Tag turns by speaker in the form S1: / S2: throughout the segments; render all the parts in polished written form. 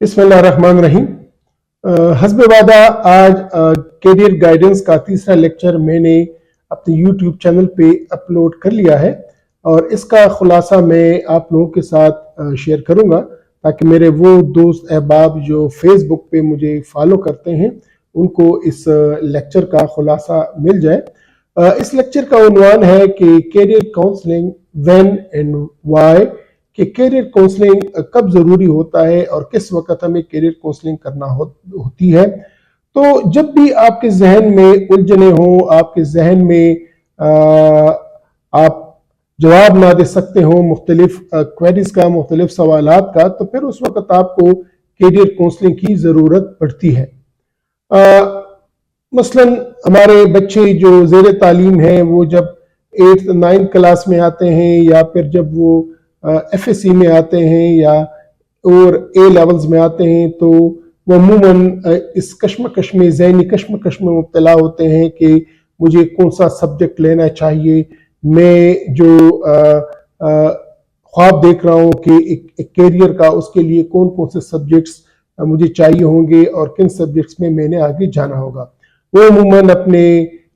S1: बिस्मिल्लाहिर्रहमानिर्रहीम। हस्ब वादा आज कैरियर गाइडेंस का तीसरा लेक्चर मैंने अपने यूट्यूब चैनल पे अपलोड कर लिया है और इसका खुलासा मैं आप लोगों के साथ शेयर करूंगा ताकि मेरे वो दोस्त अहबाब जो फेसबुक पे मुझे फॉलो करते हैं उनको इस लेक्चर का खुलासा मिल जाए। इस लेक्चर का उन्वान है कि career counselling when and why, कि कैरियर काउंसलिंग कब ज़रूरी होता है और किस वक्त हमें कैरियर काउंसलिंग करना होती है। तो जब भी आपके जहन में उलझने हों, आपके जहन में आप जवाब ना दे सकते हो मुख्तलिफ क्वेरीज का, मुख्तलिफ सवालात का, तो फिर उस वक्त आपको कैरियर काउंसलिंग की ज़रूरत पड़ती है। मसलन हमारे बच्चे जो ज़ेर तालीम हैं वो जब 8th 9th क्लास में आते हैं या फिर जब वो FSC में आते हैं या और A लेवल्स में आते हैं तो वो अमूमन इस कश्मकश में, ज़हनी कश्मकश में मुब्तला होते हैं कि मुझे कौन सा सब्जेक्ट लेना चाहिए। मैं जो ख्वाब देख रहा हूँ कि एक कैरियर का, उसके लिए कौन कौन से सब्जेक्ट्स मुझे चाहिए होंगे और किन सब्जेक्ट्स में मैंने आगे जाना होगा। वो अमूमन अपने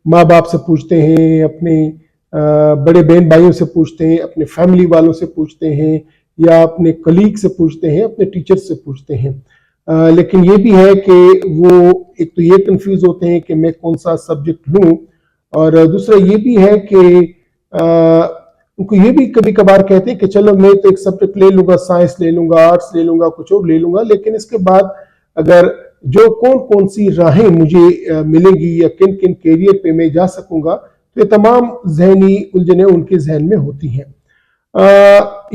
S1: माँ बाप से पूछते हैं, अपने बड़े बहन भाइयों से पूछते हैं, अपने फैमिली वालों से पूछते हैं या अपने कलीग से पूछते हैं, अपने टीचर से पूछते हैं। लेकिन ये भी है कि वो एक तो ये कंफ्यूज होते हैं कि मैं कौन सा सब्जेक्ट लूं, और दूसरा ये भी है कि उनको ये भी कभी कभार कहते हैं कि चलो मैं तो एक सब्जेक्ट ले लूंगा, साइंस ले लूंगा, आर्ट्स ले लूंगा, कुछ और ले लूंगा, लेकिन इसके बाद अगर जो कौन कौन सी राहें मुझे मिलेंगी या किन किन कैरियर पे मैं जा सकूंगा, तो ये तमाम जहनी उलझने उनके जहन में होती हैं।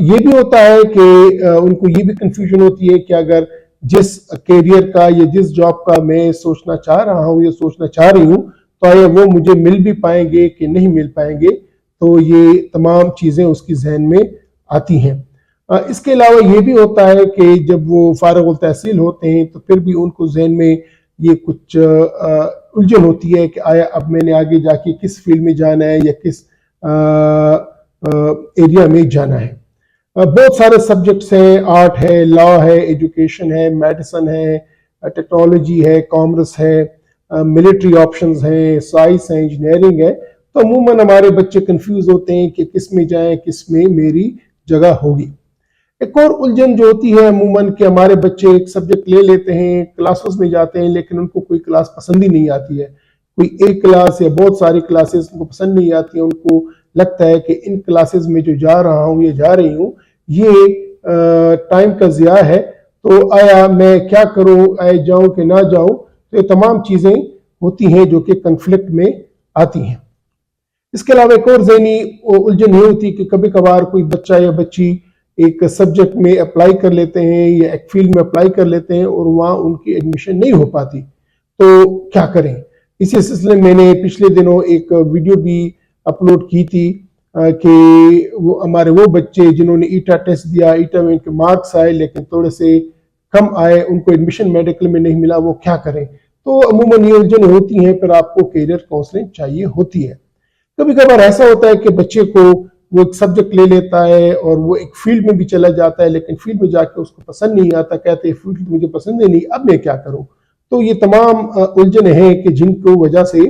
S1: ये भी होता है कि उनको ये भी कंफ्यूजन होती है कि अगर जिस कैरियर का या जिस जॉब का मैं सोचना चाह रहा हूँ या सोचना चाह रही हूँ तो आया वो मुझे मिल भी पाएंगे कि नहीं मिल पाएंगे। तो ये तमाम चीज़ें उसकी जहन में आती हैं। इसके अलावा ये भी होता है कि जब वो फारिग तहसील होते हैं तो फिर भी उनको जहन में ये कुछ उलझन होती है कि आया अब मैंने आगे जाके किस फील्ड में जाना है या किस एरिया में जाना है। बहुत सारे सब्जेक्ट्स हैं, आर्ट है, लॉ है, एजुकेशन है, मेडिसिन है, टेक्नोलॉजी है, कॉमर्स है, मिलिट्री ऑप्शंस हैं, साइंस है, इंजीनियरिंग है। तो अमूमन हमारे बच्चे कंफ्यूज होते हैं कि किस में जाएं, किस में मेरी जगह होगी। एक और उलझन जो होती है अमूमन कि हमारे बच्चे एक सब्जेक्ट ले लेते हैं, क्लासेस में जाते हैं, लेकिन उनको कोई क्लास पसंद ही नहीं आती है। कोई एक क्लास या बहुत सारी क्लासेस उनको पसंद नहीं आती है। उनको लगता है कि इन क्लासेस में जो जा रहा हूँ या जा रही हूँ ये टाइम का ज़िया है, तो आया मैं क्या करूँ, आया जाऊँ कि ना जाऊँ। तो ये तमाम चीज़ें होती हैं जो कि कन्फ्लिक्ट में आती हैं। इसके अलावा एक और ज़हनी उलझन ये होती है कि कभी कभार कोई बच्चा या बच्ची एक सब्जेक्ट में अप्लाई कर लेते हैं या एक फील्ड में अप्लाई कर लेते हैं और वहाँ उनकी एडमिशन नहीं हो पाती, तो क्या करें। इसी सिलसिले में मैंने पिछले दिनों एक वीडियो भी अपलोड की थी कि वो हमारे वो बच्चे जिन्होंने ईटा टेस्ट दिया, ईटा में उनके मार्क्स आए लेकिन थोड़े से कम आए, उनको एडमिशन मेडिकल में नहीं मिला, वो क्या करें। तो अमूमन ये उलझन होती हैं, फिर आपको कैरियर काउंसलिंग चाहिए होती है। कभी कभार ऐसा होता है कि बच्चे को वो एक सब्जेक्ट ले लेता है और वो एक फील्ड में भी चला जाता है, लेकिन फील्ड में जाके उसको पसंद नहीं आता, कहते हैं फील्ड मुझे पसंद ही नहीं, अब मैं क्या करूं। तो ये तमाम उलझन हैं कि जिनको वजह से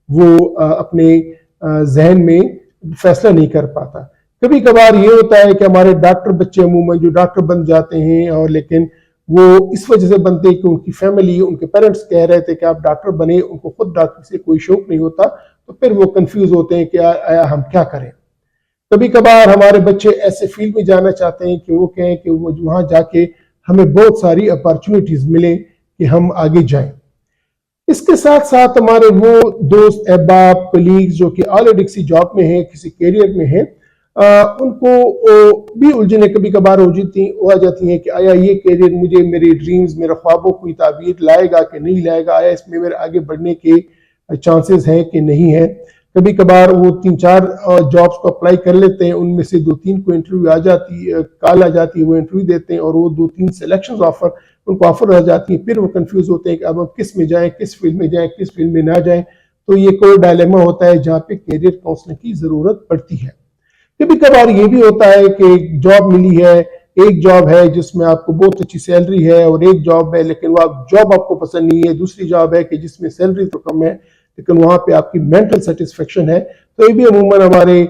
S1: वो अपने जहन में फैसला नहीं कर पाता। कभी कभार ये होता है कि हमारे डॉक्टर बच्चे अमूमन जो डॉक्टर बन जाते हैं, और लेकिन वो इस वजह से बनते हैं कि उनकी फैमिली, उनके पेरेंट्स कह रहे थे कि आप डॉक्टर बने, उनको खुद डॉक्टर से कोई शौक नहीं होता, तो फिर वो कंफ्यूज होते हैं कि आया हम क्या करें। कभी कभार हमारे बच्चे ऐसे फील्ड में जाना चाहते हैं कि वो कहें कि वो वहां जाके हमें बहुत सारी अपॉर्चुनिटीज मिले कि हम आगे जाएं। इसके साथ साथ हमारे वो दोस्त अहबाब कलीग्स जो कि ऑलरेडी किसी जॉब में हैं, किसी कैरियर में हैं, उनको भी उलझने कभी कभार हो जाती हैं कि आया ये कैरियर मुझे मेरे ड्रीम्स, मेरे ख्वाबों की ताबीर लाएगा कि नहीं लाएगा, आया इसमें मेरे आगे बढ़ने के चांसेस हैं कि नहीं है। कभी कभार वो 3-4 जॉब्स को अप्लाई कर लेते हैं, उनमें से 2-3 को इंटरव्यू आ जाती है, कॉल आ जाती है, वो इंटरव्यू देते हैं और वो 2-3 सिलेक्शन ऑफर उनको ऑफर आ जाती है। फिर वो कंफ्यूज होते हैं कि अब हम किस में जाएं, किस फील्ड में जाएं, किस फील्ड में ना जाएं। तो ये कोई डायलेमा होता है जहाँ पे कैरियर काउंसलिंग की जरूरत पड़ती है। कभी कभार ये भी होता है कि जॉब मिली है ایک جاب ہے جس میں آپ کو بہت اچھی سیلری ہے، اور ایک جاب ہے لیکن وہ جاب آپ کو پسند نہیں ہے، دوسری جاب ہے کہ جس میں سیلری تو کم ہے لیکن وہاں پہ آپ کی مینٹل سیٹسفیکشن ہے. تو یہ بھی عموماً ہمارے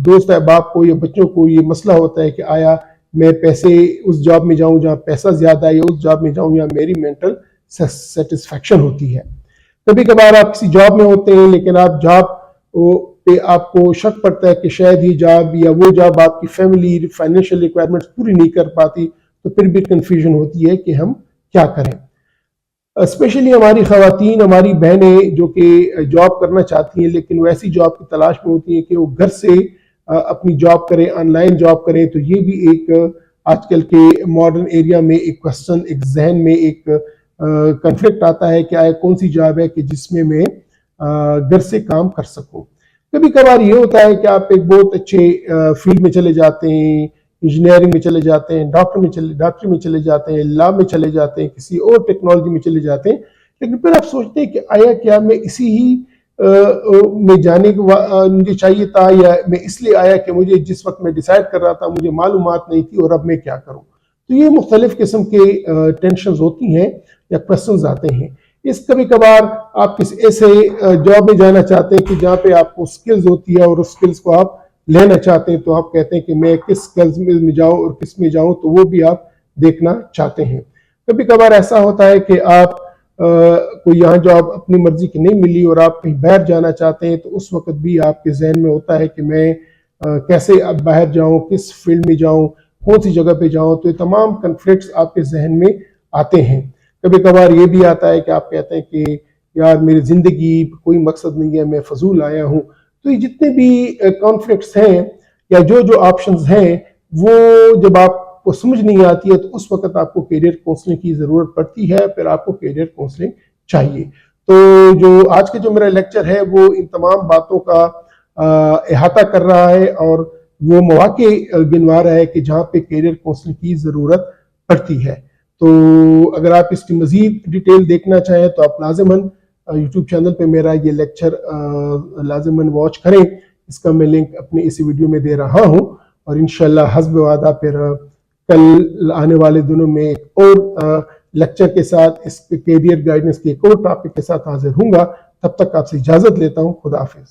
S1: دوست احباب کو یا بچوں کو یہ مسئلہ ہوتا ہے کہ آیا میں پیسے اس جاب میں جاؤں جہاں پیسہ زیادہ ہے، یا اس جاب میں جاؤں یا میری مینٹل سیٹسفیکشن ہوتی ہے. کبھی کبھار آپ کسی جاب میں ہوتے ہیں لیکن آپ جاب پہ آپ کو شک پڑتا ہے کہ شاید یہ جاب یا وہ جاب آپ کی فیملی فائنینشیل ریکوائرمنٹس پوری نہیں کر پاتی، تو پھر بھی کنفیوژن ہوتی ہے کہ ہم کیا کریں. اسپیشلی ہماری خواتین، ہماری بہنیں جو کہ جاب کرنا چاہتی ہیں لیکن وہ ایسی جاب کی تلاش میں ہوتی ہیں کہ وہ گھر سے اپنی جاب کریں، آن لائن جاب کریں. تو یہ بھی ایک آج کل کے ماڈرن ایریا میں ایک کوسچن، ایک ذہن میں ایک کنفلکٹ آتا ہے کہ آیا کون سی جاب ہے کہ جس میں میں گھر سے کام کر سکوں. کبھی کبھار یہ ہوتا ہے کہ آپ ایک بہت اچھے فیلڈ میں چلے جاتے ہیں، انجینئرنگ میں چلے جاتے ہیں، ڈاکٹری میں چلے جاتے ہیں، لا میں چلے جاتے ہیں، کسی اور ٹیکنالوجی میں چلے جاتے ہیں، لیکن پھر آپ سوچتے ہیں کہ آیا کیا میں اسی ہی میں جانے کو مجھے چاہیے تھا، یا میں اس لیے آیا کہ مجھے جس وقت میں ڈیسائیڈ کر رہا تھا مجھے معلومات نہیں تھی اور اب میں کیا کروں. تو یہ مختلف قسم کے ٹینشنز ہوتی ہیں یا کوسچنز آتے ہیں. کبھی کبھار آپ کسی ایسے جاب میں جانا چاہتے ہیں کہ جہاں پہ آپ کو سکلز ہوتی ہے اور اس سکلز کو آپ لینا چاہتے ہیں، تو آپ کہتے ہیں کہ میں کس سکلز میں جاؤں اور کس میں جاؤں، تو وہ بھی آپ دیکھنا چاہتے ہیں. کبھی کبھار ایسا ہوتا ہے کہ آپ کوئی یہاں جاب اپنی مرضی کی نہیں ملی اور آپ کہیں باہر جانا چاہتے ہیں، تو اس وقت بھی آپ کے ذہن میں ہوتا ہے کہ میں کیسے اب باہر جاؤں، کس فیلڈ میں جاؤں، کون سی جگہ پہ جاؤں. تو یہ تمام کنفلکٹس آپ کے ذہن میں آتے ہیں. کبھی کبھار یہ بھی آتا ہے کہ آپ کہتے ہیں کہ یار میری زندگی کوئی مقصد نہیں ہے، میں فضول آیا ہوں. تو یہ جتنے بھی کانفلکٹس ہیں یا جو آپشنز ہیں، وہ جب آپ کو سمجھ نہیں آتی ہے تو اس وقت آپ کو کیریئر کونسلنگ کی ضرورت پڑتی ہے. پھر آپ کو کیریئر کونسلنگ چاہیے. تو جو آج کا جو میرا لیکچر ہے وہ ان تمام باتوں کا احاطہ کر رہا ہے اور وہ مواقع گنوا رہا ہے کہ جہاں پہ کیریئر کونسلنگ کی ضرورت پڑتی ہے. تو اگر آپ اس کی مزید ڈیٹیل دیکھنا چاہیں تو آپ لازماً یوٹیوب چینل پہ میرا یہ لیکچر لازماً واچ کریں. اس کا میں لنک اپنے اسی ویڈیو میں دے رہا ہوں، اور انشاءاللہ حسب وعدہ پھر کل آنے والے دنوں میں ایک اور لیکچر کے ساتھ، اس کیریئر گائیڈنس کے ایک اور ٹاپک کے ساتھ حاضر ہوں گا. تب تک آپ سے اجازت لیتا ہوں. خدا حافظ.